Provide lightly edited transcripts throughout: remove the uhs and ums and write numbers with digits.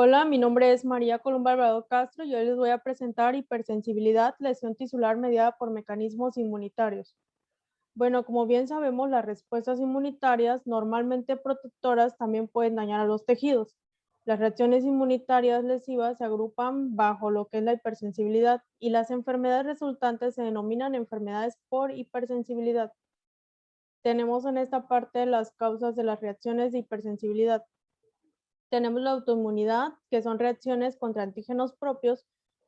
Hola, mi nombre es María Columba Alvarado Castro y hoy les voy a presentar hipersensibilidad, lesión tisular mediada por mecanismos inmunitarios. Bueno, como bien sabemos, las respuestas inmunitarias, normalmente protectoras, también pueden dañar a los tejidos. Las reacciones inmunitarias lesivas se agrupan bajo lo que es la hipersensibilidad y las enfermedades resultantes se denominan enfermedades por hipersensibilidad. Tenemos en esta parte las causas de las reacciones de hipersensibilidad. Tenemos la autoinmunidad, que son reacciones contra antígenos propios,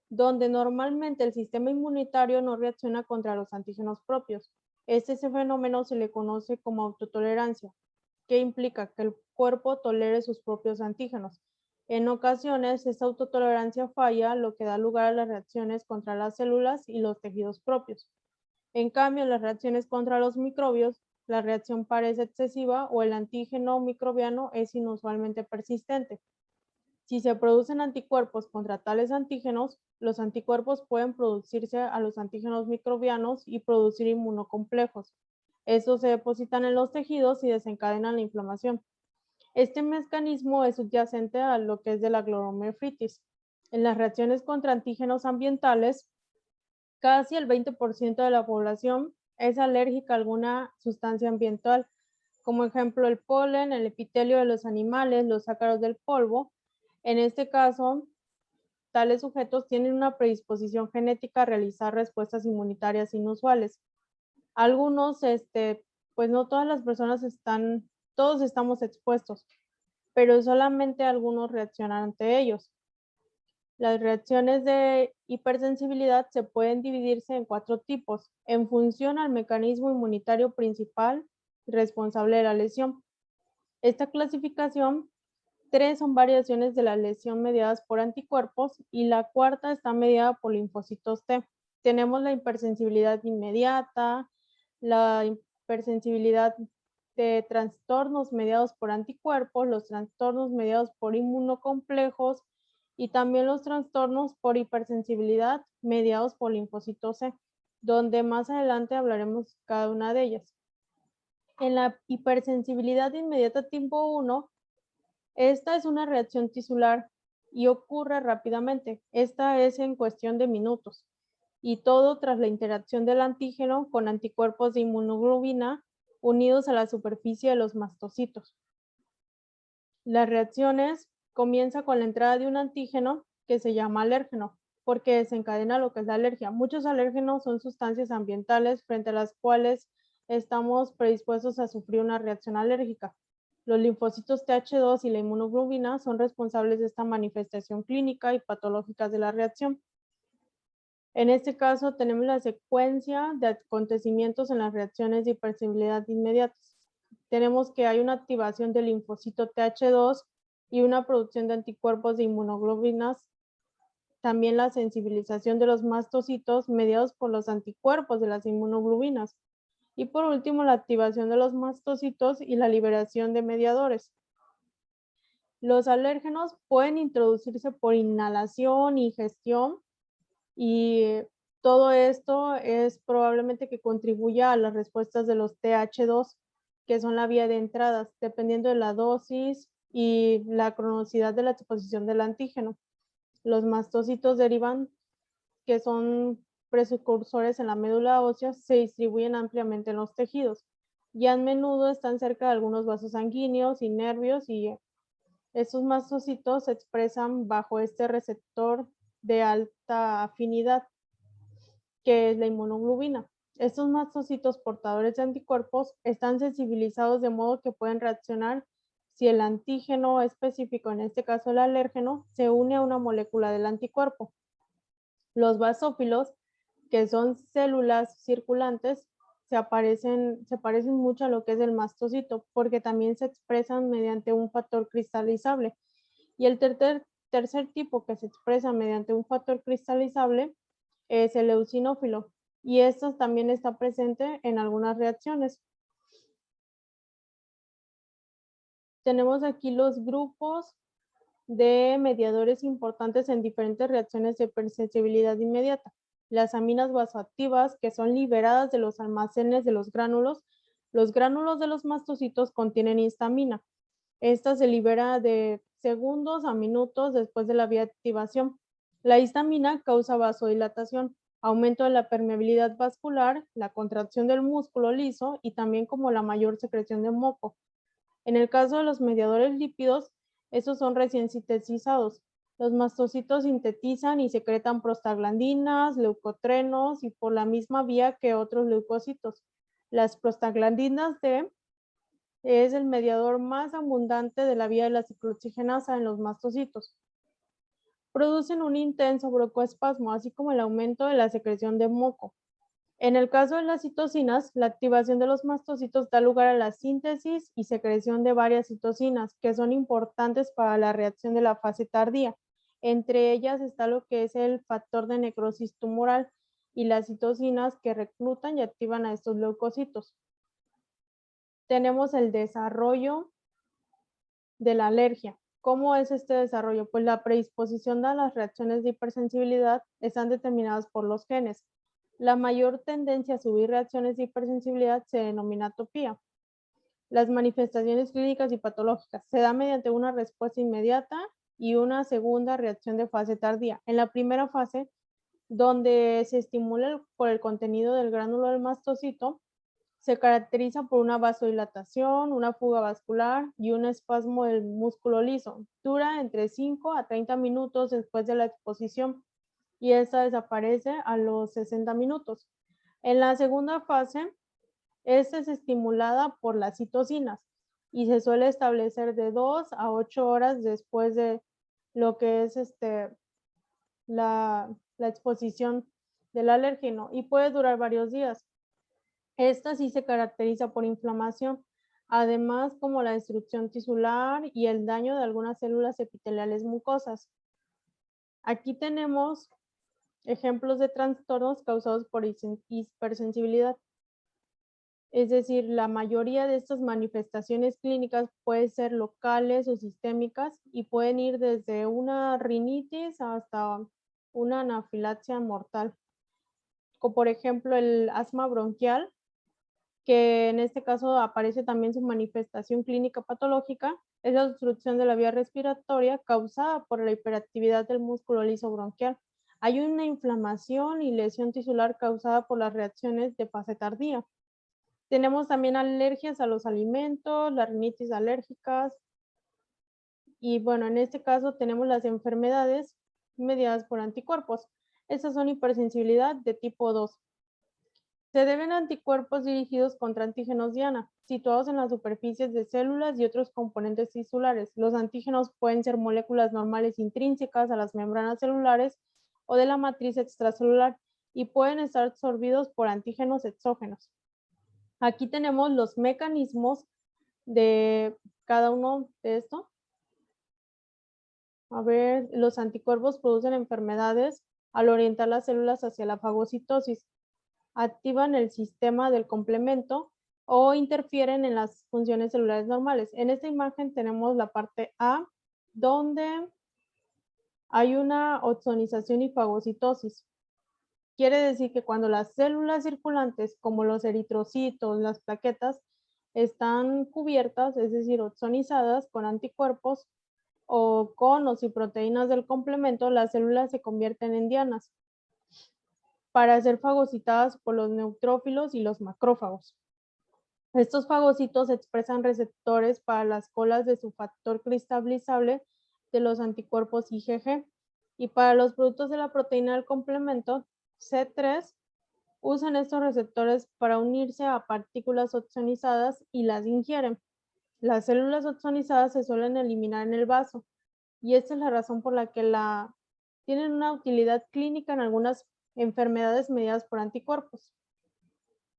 donde normalmente el sistema inmunitario no reacciona contra los antígenos propios. Ese fenómeno se le conoce como autotolerancia, que implica que el cuerpo tolere sus propios antígenos. En ocasiones, esta autotolerancia falla, lo que da lugar a las reacciones contra las células y los tejidos propios. En cambio, en las reacciones contra los microbios, la reacción parece excesiva o el antígeno microbiano es inusualmente persistente. Si se producen anticuerpos contra tales antígenos, los anticuerpos pueden producirse a los antígenos microbianos y producir inmunocomplejos. Estos se depositan en los tejidos y desencadenan la inflamación. Este mecanismo es subyacente a lo que es de la glomerulonefritis. En las reacciones contra antígenos ambientales, casi el 20% de la población es alérgica a alguna sustancia ambiental, como ejemplo el polen, el epitelio de los animales, los ácaros del polvo. En este caso, tales sujetos tienen una predisposición genética a realizar respuestas inmunitarias inusuales. Algunos, pues no todas las personas todos estamos expuestos, pero solamente algunos reaccionan ante ellos. Las reacciones de hipersensibilidad se pueden dividirse en 4 tipos, en función al mecanismo inmunitario principal responsable de la lesión. Esta clasificación, 3 son variaciones de la lesión mediadas por anticuerpos y la cuarta está mediada por linfocitos T. Tenemos la hipersensibilidad inmediata, la hipersensibilidad de trastornos mediados por anticuerpos, los trastornos mediados por inmunocomplejos y también los trastornos por hipersensibilidad mediados por linfocitos C, donde más adelante hablaremos cada una de ellas. En la hipersensibilidad inmediata tipo 1, esta es una reacción tisular y ocurre rápidamente. Esta es en cuestión de minutos y todo tras la interacción del antígeno con anticuerpos de inmunoglobina unidos a la superficie de los mastocitos. Las reacciones comienzan con la entrada de un antígeno que se llama alérgeno, porque desencadena lo que es la alergia. Muchos alérgenos son sustancias ambientales frente a las cuales estamos predispuestos a sufrir una reacción alérgica. Los linfocitos Th2 y la inmunoglobina son responsables de esta manifestación clínica y patológica de la reacción. En este caso, tenemos la secuencia de acontecimientos en las reacciones de hipersensibilidad inmediatas. Tenemos que hay una activación del linfocito Th2 y una producción de anticuerpos de inmunoglobinas. También la sensibilización de los mastocitos mediados por los anticuerpos de las inmunoglobinas. Y por último, la activación de los mastocitos y la liberación de mediadores. Los alérgenos pueden introducirse por inhalación, ingestión, y todo esto es probablemente que contribuya a las respuestas de los Th2, que son la vía de entradas, dependiendo de la dosis y la cronosidad de la exposición del antígeno. Los mastocitos derivan, que son precursores en la médula ósea, se distribuyen ampliamente en los tejidos y a menudo están cerca de algunos vasos sanguíneos y nervios, y estos mastocitos se expresan bajo este receptor de alta afinidad, que es la inmunoglobina. Estos mastocitos portadores de anticuerpos están sensibilizados de modo que pueden reaccionar si el antígeno específico, en este caso el alérgeno, se une a una molécula del anticuerpo. Los basófilos, que son células circulantes, se parecen mucho a lo que es el mastocito, porque también se expresan mediante un factor cristalizable. Y el tercer tipo que se expresa mediante un factor cristalizable es el eosinófilo, y esto también está presente en algunas reacciones. Tenemos aquí los grupos de mediadores importantes en diferentes reacciones de hipersensibilidad inmediata. Las aminas vasoactivas, que son liberadas de los almacenes de los gránulos de los mastocitos contienen histamina. Esta se libera segundos a minutos después de la vía de activación. La histamina causa vasodilatación, aumento de la permeabilidad vascular, la contracción del músculo liso y también como la mayor secreción de moco. En el caso de los mediadores lípidos, estos son recién sintetizados. Los mastocitos sintetizan y secretan prostaglandinas, leucotrenos y por la misma vía que otros leucocitos. Las prostaglandinas D es el mediador más abundante de la vía de la ciclooxigenasa en los mastocitos. Producen un intenso broncoespasmo, así como el aumento de la secreción de moco. En el caso de las citocinas, la activación de los mastocitos da lugar a la síntesis y secreción de varias citocinas, que son importantes para la reacción de la fase tardía. Entre ellas está lo que es el factor de necrosis tumoral y las citocinas que reclutan y activan a estos leucocitos. Tenemos el desarrollo de la alergia. ¿Cómo es este desarrollo? Pues la predisposición a las reacciones de hipersensibilidad están determinadas por los genes. La mayor tendencia a subir reacciones de hipersensibilidad se denomina atopía. Las manifestaciones clínicas y patológicas se dan mediante una respuesta inmediata y una segunda reacción de fase tardía. En la primera fase, donde se estimula por el contenido del gránulo del mastocito, se caracteriza por una vasodilatación, una fuga vascular y un espasmo del músculo liso. Dura entre 5 a 30 minutos después de la exposición y esta desaparece a los 60 minutos. En la segunda fase, esta es estimulada por las citocinas y se suele establecer de 2 a 8 horas después de lo que es la exposición del alérgeno y puede durar varios días. Esta sí se caracteriza por inflamación, además como la destrucción tisular y el daño de algunas células epiteliales mucosas. Aquí tenemos ejemplos de trastornos causados por hipersensibilidad. Es decir, la mayoría de estas manifestaciones clínicas pueden ser locales o sistémicas y pueden ir desde una rinitis hasta una anafilaxia mortal, como por ejemplo el asma bronquial, que en este caso aparece también su manifestación clínica patológica, es la obstrucción de la vía respiratoria causada por la hiperactividad del músculo liso bronquial. Hay una inflamación y lesión tisular causada por las reacciones de fase tardía. Tenemos también alergias a los alimentos, las rinitis alérgicas y bueno, en este caso tenemos las enfermedades mediadas por anticuerpos. Estas son hipersensibilidad de tipo 2. Se deben a anticuerpos dirigidos contra antígenos diana, situados en las superficies de células y otros componentes tisulares. Los antígenos pueden ser moléculas normales intrínsecas a las membranas celulares o de la matriz extracelular y pueden estar absorbidos por antígenos exógenos. Aquí tenemos los mecanismos de cada uno de estos. A ver, los anticuerpos producen enfermedades al orientar las células hacia la fagocitosis. Activan el sistema del complemento o interfieren en las funciones celulares normales. En esta imagen tenemos la parte A, donde hay una ozonización y fagocitosis. Quiere decir que cuando las células circulantes, como los eritrocitos, las plaquetas, están cubiertas, es decir, ozonizadas con anticuerpos o conos y proteínas del complemento, las células se convierten en dianas para ser fagocitadas por los neutrófilos y los macrófagos. Estos fagocitos expresan receptores para las colas de su factor cristalizable de los anticuerpos IgG y para los productos de la proteína del complemento C3 usan estos receptores para unirse a partículas ozonizadas y las ingieren. Las células ozonizadas se suelen eliminar en el vaso y esta es la razón por la que tienen una utilidad clínica en algunas enfermedades mediadas por anticuerpos.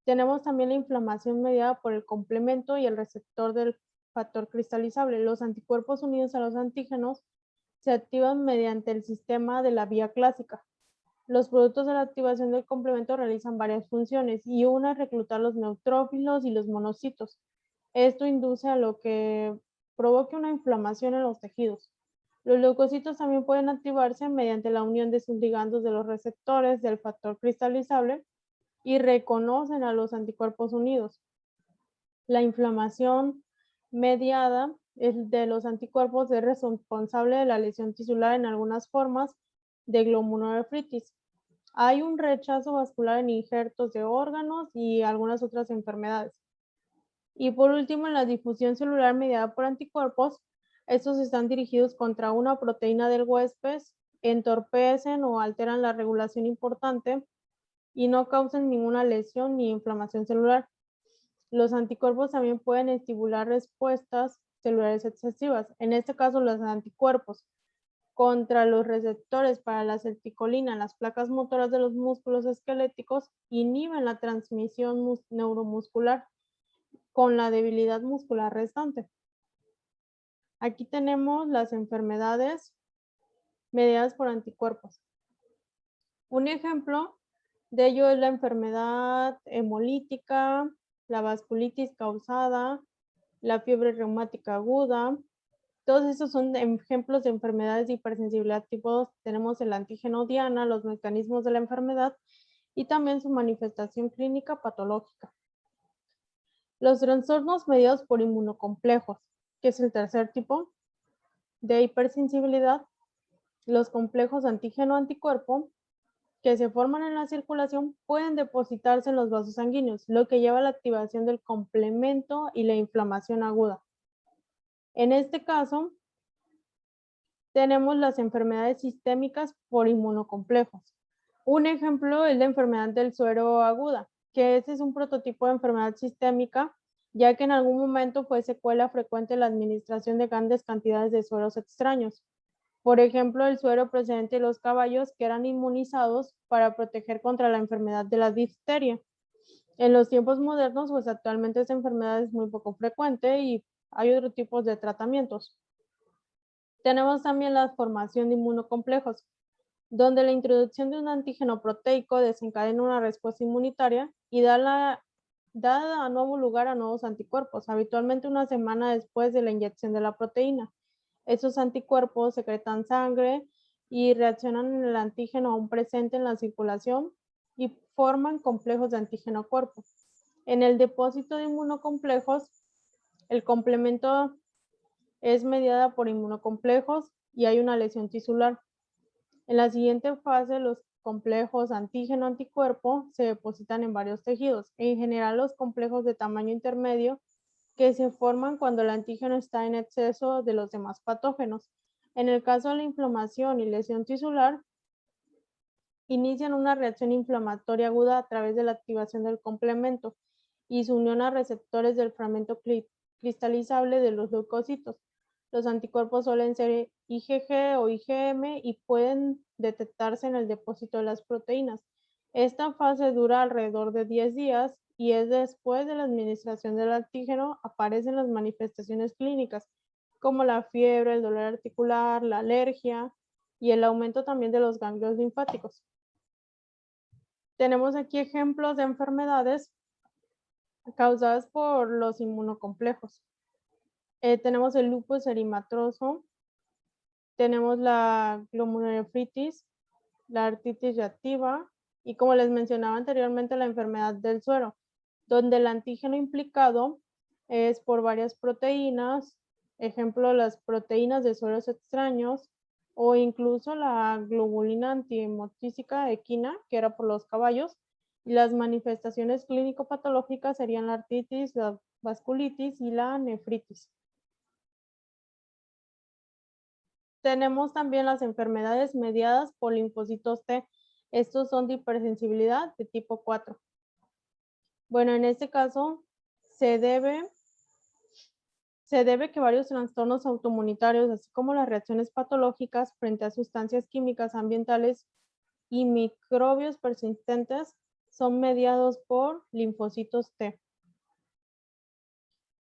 Tenemos también la inflamación mediada por el complemento y el receptor del factor cristalizable. Los anticuerpos unidos a los antígenos se activan mediante el sistema de la vía clásica. Los productos de la activación del complemento realizan varias funciones y una es reclutar los neutrófilos y los monocitos. Esto induce a lo que provoque una inflamación en los tejidos. Los leucocitos también pueden activarse mediante la unión de sus ligandos de los receptores del factor cristalizable y reconocen a los anticuerpos unidos. La inflamación mediada El de los anticuerpos es responsable de la lesión tisular en algunas formas de glomerulonefritis. Hay un rechazo vascular en injertos de órganos y algunas otras enfermedades. Y por último, en la difusión celular mediada por anticuerpos, estos están dirigidos contra una proteína del huésped, entorpecen o alteran la regulación importante y no causan ninguna lesión ni inflamación celular. Los anticuerpos también pueden estimular respuestas celulares excesivas. En este caso, los anticuerpos contra los receptores para la acetilcolina en las placas motoras de los músculos esqueléticos inhiben la transmisión neuromuscular con la debilidad muscular restante. Aquí tenemos las enfermedades mediadas por anticuerpos. Un ejemplo de ello es la enfermedad hemolítica, la vasculitis causada, la fiebre reumática aguda. Todos estos son ejemplos de enfermedades de hipersensibilidad tipo 2. Tenemos el antígeno Diana, los mecanismos de la enfermedad y también su manifestación clínica patológica. Los trastornos mediados por inmunocomplejos, que es el tercer tipo de hipersensibilidad, los complejos antígeno-anticuerpo que se forman en la circulación pueden depositarse en los vasos sanguíneos, lo que lleva a la activación del complemento y la inflamación aguda. En este caso, tenemos las enfermedades sistémicas por inmunocomplejos. Un ejemplo es la enfermedad del suero aguda, que ese es un prototipo de enfermedad sistémica, ya que en algún momento fue secuela frecuente la administración de grandes cantidades de sueros extraños. Por ejemplo, el suero procedente de los caballos que eran inmunizados para proteger contra la enfermedad de la difteria. En los tiempos modernos, pues actualmente esta enfermedad es muy poco frecuente y hay otros tipos de tratamientos. Tenemos también la formación de inmunocomplejos, donde la introducción de un antígeno proteico desencadena una respuesta inmunitaria y da a nuevo lugar a nuevos anticuerpos, habitualmente una semana después de la inyección de la proteína. Esos anticuerpos secretan sangre y reaccionan en el antígeno aún presente en la circulación y forman complejos de antígeno-cuerpo. En el depósito de inmunocomplejos, el complemento es mediada por inmunocomplejos y hay una lesión tisular. En la siguiente fase, los complejos antígeno-anticuerpo se depositan en varios tejidos, en general los complejos de tamaño intermedio que se forman cuando el antígeno está en exceso de los demás patógenos. En el caso de la inflamación y lesión tisular, inician una reacción inflamatoria aguda a través de la activación del complemento y su unión a receptores del fragmento cristalizable de los leucocitos. Los anticuerpos suelen ser IgG o IgM y pueden detectarse en el depósito de las proteínas. Esta fase dura alrededor de 10 días y es después de la administración del antígeno aparecen las manifestaciones clínicas, como la fiebre, el dolor articular, la alergia y el aumento también de los ganglios linfáticos. Tenemos aquí ejemplos de enfermedades causadas por los inmunocomplejos. Tenemos el lupus eritematoso, tenemos la glomerulonefritis, la artritis reactiva y, como les mencionaba anteriormente, la enfermedad del suero, donde el antígeno implicado es por varias proteínas, ejemplo, las proteínas de sueros extraños o incluso la globulina antihemolítica equina, que era por los caballos, y las manifestaciones clínico-patológicas serían la artritis, la vasculitis y la nefritis. Tenemos también las enfermedades mediadas por linfocitos T. Estos son de hipersensibilidad de tipo 4. Bueno, en este caso se debe que varios trastornos autoinmunitarios, así como las reacciones patológicas frente a sustancias químicas ambientales y microbios persistentes, son mediados por linfocitos T.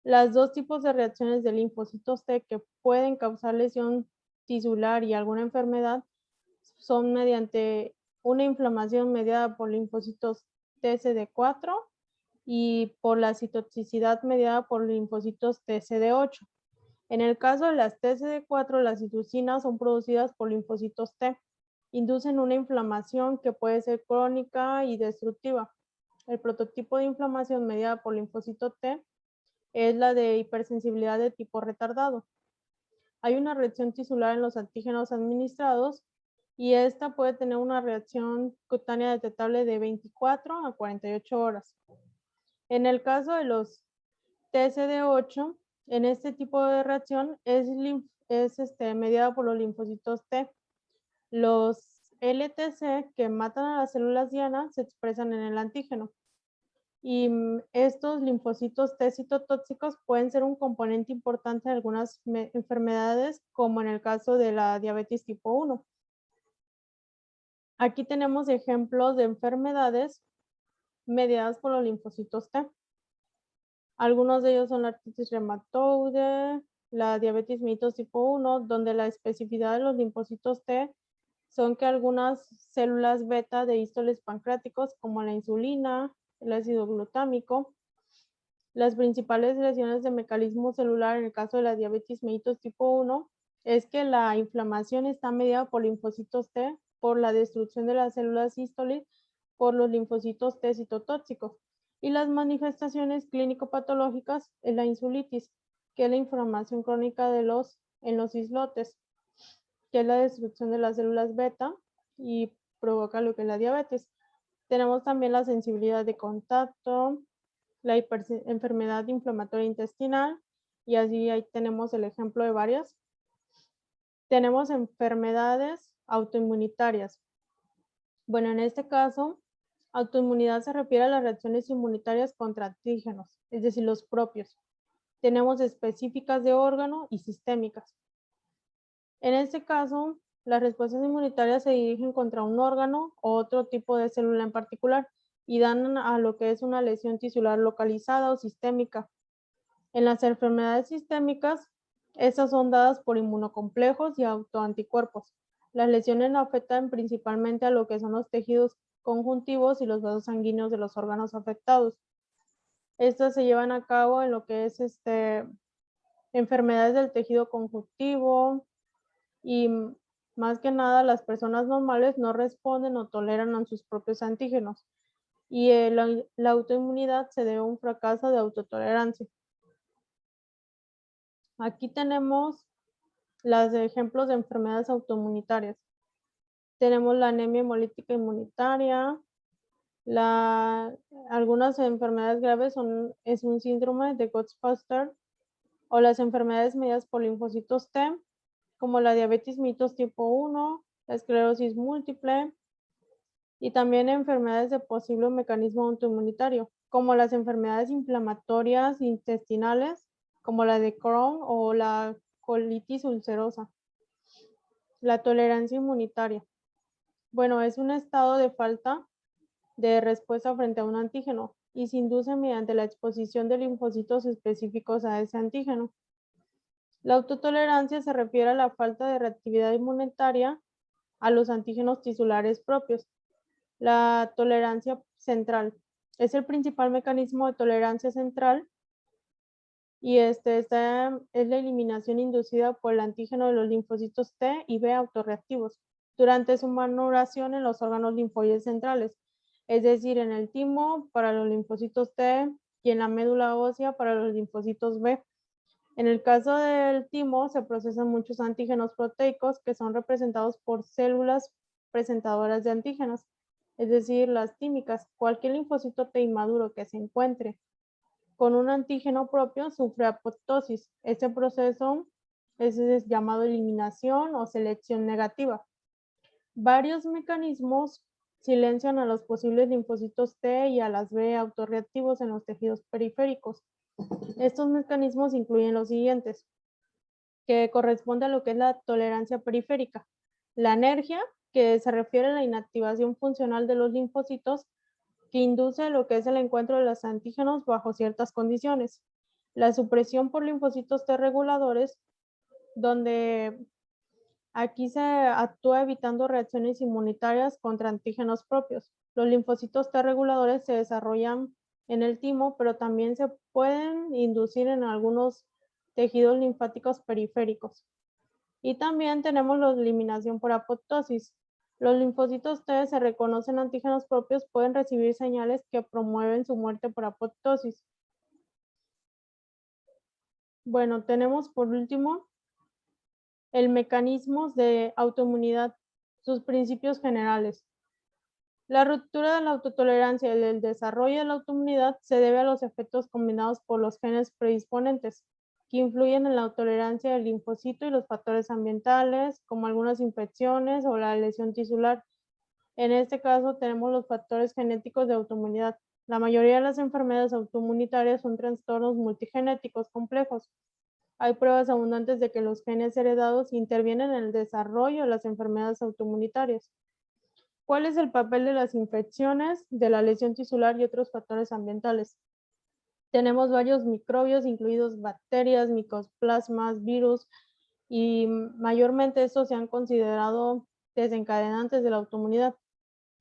Los dos tipos de reacciones de linfocitos T que pueden causar lesión tisular y alguna enfermedad son mediante una inflamación mediada por linfocitos TCD4 y por la citotoxicidad mediada por linfocitos TCD8. En el caso de las TCD4, las citocinas son producidas por linfocitos T. Inducen una inflamación que puede ser crónica y destructiva. El prototipo de inflamación mediada por linfocito T es la de hipersensibilidad de tipo retardado. Hay una reacción tisular en los antígenos administrados y esta puede tener una reacción cutánea detectable de 24 a 48 horas. En el caso de los TCD8, en este tipo de reacción es mediada por los linfocitos T. Los LTC que matan a las células diana se expresan en el antígeno. Y estos linfocitos T citotóxicos pueden ser un componente importante de algunas enfermedades, como en el caso de la diabetes tipo 1. Aquí tenemos ejemplos de enfermedades mediadas por los linfocitos T. Algunos de ellos son la artritis reumatoide, la diabetes mellitus tipo 1, donde la especificidad de los linfocitos T son que algunas células beta de hístoles pancreáticos, como la insulina, el ácido glutámico. Las principales lesiones de mecanismo celular en el caso de la diabetes mellitus tipo 1 es que la inflamación está mediada por linfocitos T, por la destrucción de las células hístoles, por los linfocitos T citotóxicos. Y las manifestaciones clínico-patológicas es la insulitis, que es la inflamación crónica en los islotes, que es la destrucción de las células beta y provoca lo que es la diabetes. Tenemos también la sensibilidad de contacto, la enfermedad inflamatoria intestinal, y así ahí tenemos el ejemplo de varias. Tenemos enfermedades autoinmunitarias. Bueno, en este caso, autoinmunidad se refiere a las reacciones inmunitarias contra antígenos, es decir, los propios. Tenemos específicas de órgano y sistémicas. En este caso, las respuestas inmunitarias se dirigen contra un órgano o otro tipo de célula en particular y dan a lo que es una lesión tisular localizada o sistémica. En las enfermedades sistémicas, estas son dadas por inmunocomplejos y autoanticuerpos. Las lesiones no afectan principalmente a lo que son los tejidos conjuntivos y los vasos sanguíneos de los órganos afectados. Estas se llevan a cabo en lo que es enfermedades del tejido conjuntivo y más que nada las personas normales no responden o toleran a sus propios antígenos y la autoinmunidad se debe a un fracaso de autotolerancia. Aquí tenemos los ejemplos de enfermedades autoinmunitarias. Tenemos la anemia hemolítica inmunitaria. Algunas enfermedades graves es un síndrome de Gotts-Foster o las enfermedades mediadas por linfocitos T, como la diabetes mellitus tipo 1, la esclerosis múltiple y también enfermedades de posible mecanismo autoinmunitario, como las enfermedades inflamatorias intestinales, como la de Crohn o la colitis ulcerosa. La tolerancia inmunitaria. Bueno, es un estado de falta de respuesta frente a un antígeno y se induce mediante la exposición de linfocitos específicos a ese antígeno. La autotolerancia se refiere a la falta de reactividad inmunitaria a los antígenos tisulares propios. La tolerancia central es el principal mecanismo de tolerancia central y esta es la eliminación inducida por el antígeno de los linfocitos T y B autorreactivos durante su maduración en los órganos linfoides centrales, es decir, en el timo para los linfocitos T y en la médula ósea para los linfocitos B. En el caso del timo se procesan muchos antígenos proteicos que son representados por células presentadoras de antígenos, es decir, las tímicas. Cualquier linfocito T inmaduro que se encuentre con un antígeno propio sufre apoptosis. Este proceso es llamado eliminación o selección negativa. Varios mecanismos silencian a los posibles linfocitos T y a las B autorreactivos en los tejidos periféricos. Estos mecanismos incluyen los siguientes, que corresponde a lo que es la tolerancia periférica. La anergia, que se refiere a la inactivación funcional de los linfocitos, que induce lo que es el encuentro de los antígenos bajo ciertas condiciones. La supresión por linfocitos T reguladores, donde aquí se actúa evitando reacciones inmunitarias contra antígenos propios. Los linfocitos T reguladores se desarrollan en el timo, pero también se pueden inducir en algunos tejidos linfáticos periféricos. Y también tenemos la eliminación por apoptosis. Los linfocitos T se reconocen antígenos propios, pueden recibir señales que promueven su muerte por apoptosis. Bueno, tenemos por último el mecanismo de autoinmunidad, sus principios generales. La ruptura de la autotolerancia y el desarrollo de la autoinmunidad se debe a los efectos combinados por los genes predisponentes, que influyen en la tolerancia del linfocito y los factores ambientales, como algunas infecciones o la lesión tisular. En este caso, tenemos los factores genéticos de autoinmunidad. La mayoría de las enfermedades autoinmunitarias son trastornos multigenéticos complejos. Hay pruebas abundantes de que los genes heredados intervienen en el desarrollo de las enfermedades autoinmunitarias. ¿Cuál es el papel de las infecciones, de la lesión tisular y otros factores ambientales? Tenemos varios microbios, incluidos bacterias, micoplasmas, virus, y mayormente estos se han considerado desencadenantes de la autoinmunidad.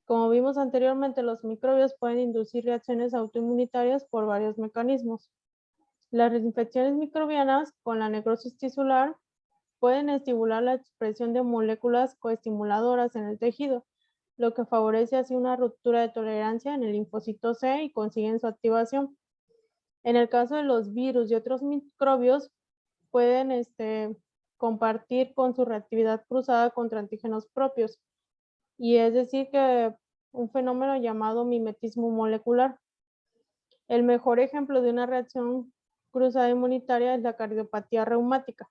Como vimos anteriormente, los microbios pueden inducir reacciones autoinmunitarias por varios mecanismos. Las infecciones microbianas con la necrosis tisular pueden estimular la expresión de moléculas coestimuladoras en el tejido, lo que favorece así una ruptura de tolerancia en el linfocito C y consiguen su activación. En el caso de los virus y otros microbios, pueden compartir con su reactividad cruzada contra antígenos propios, y es decir que un fenómeno llamado mimetismo molecular. El mejor ejemplo de una reacción cruzada inmunitaria es la cardiopatía reumática,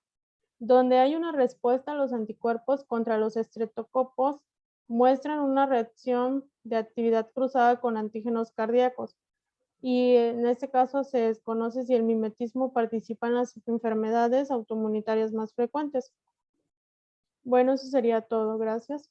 donde hay una respuesta a los anticuerpos contra los estreptococos, muestran una reacción de actividad cruzada con antígenos cardíacos. Y en este caso se desconoce si el mimetismo participa en las enfermedades autoinmunitarias más frecuentes. Bueno, eso sería todo. Gracias.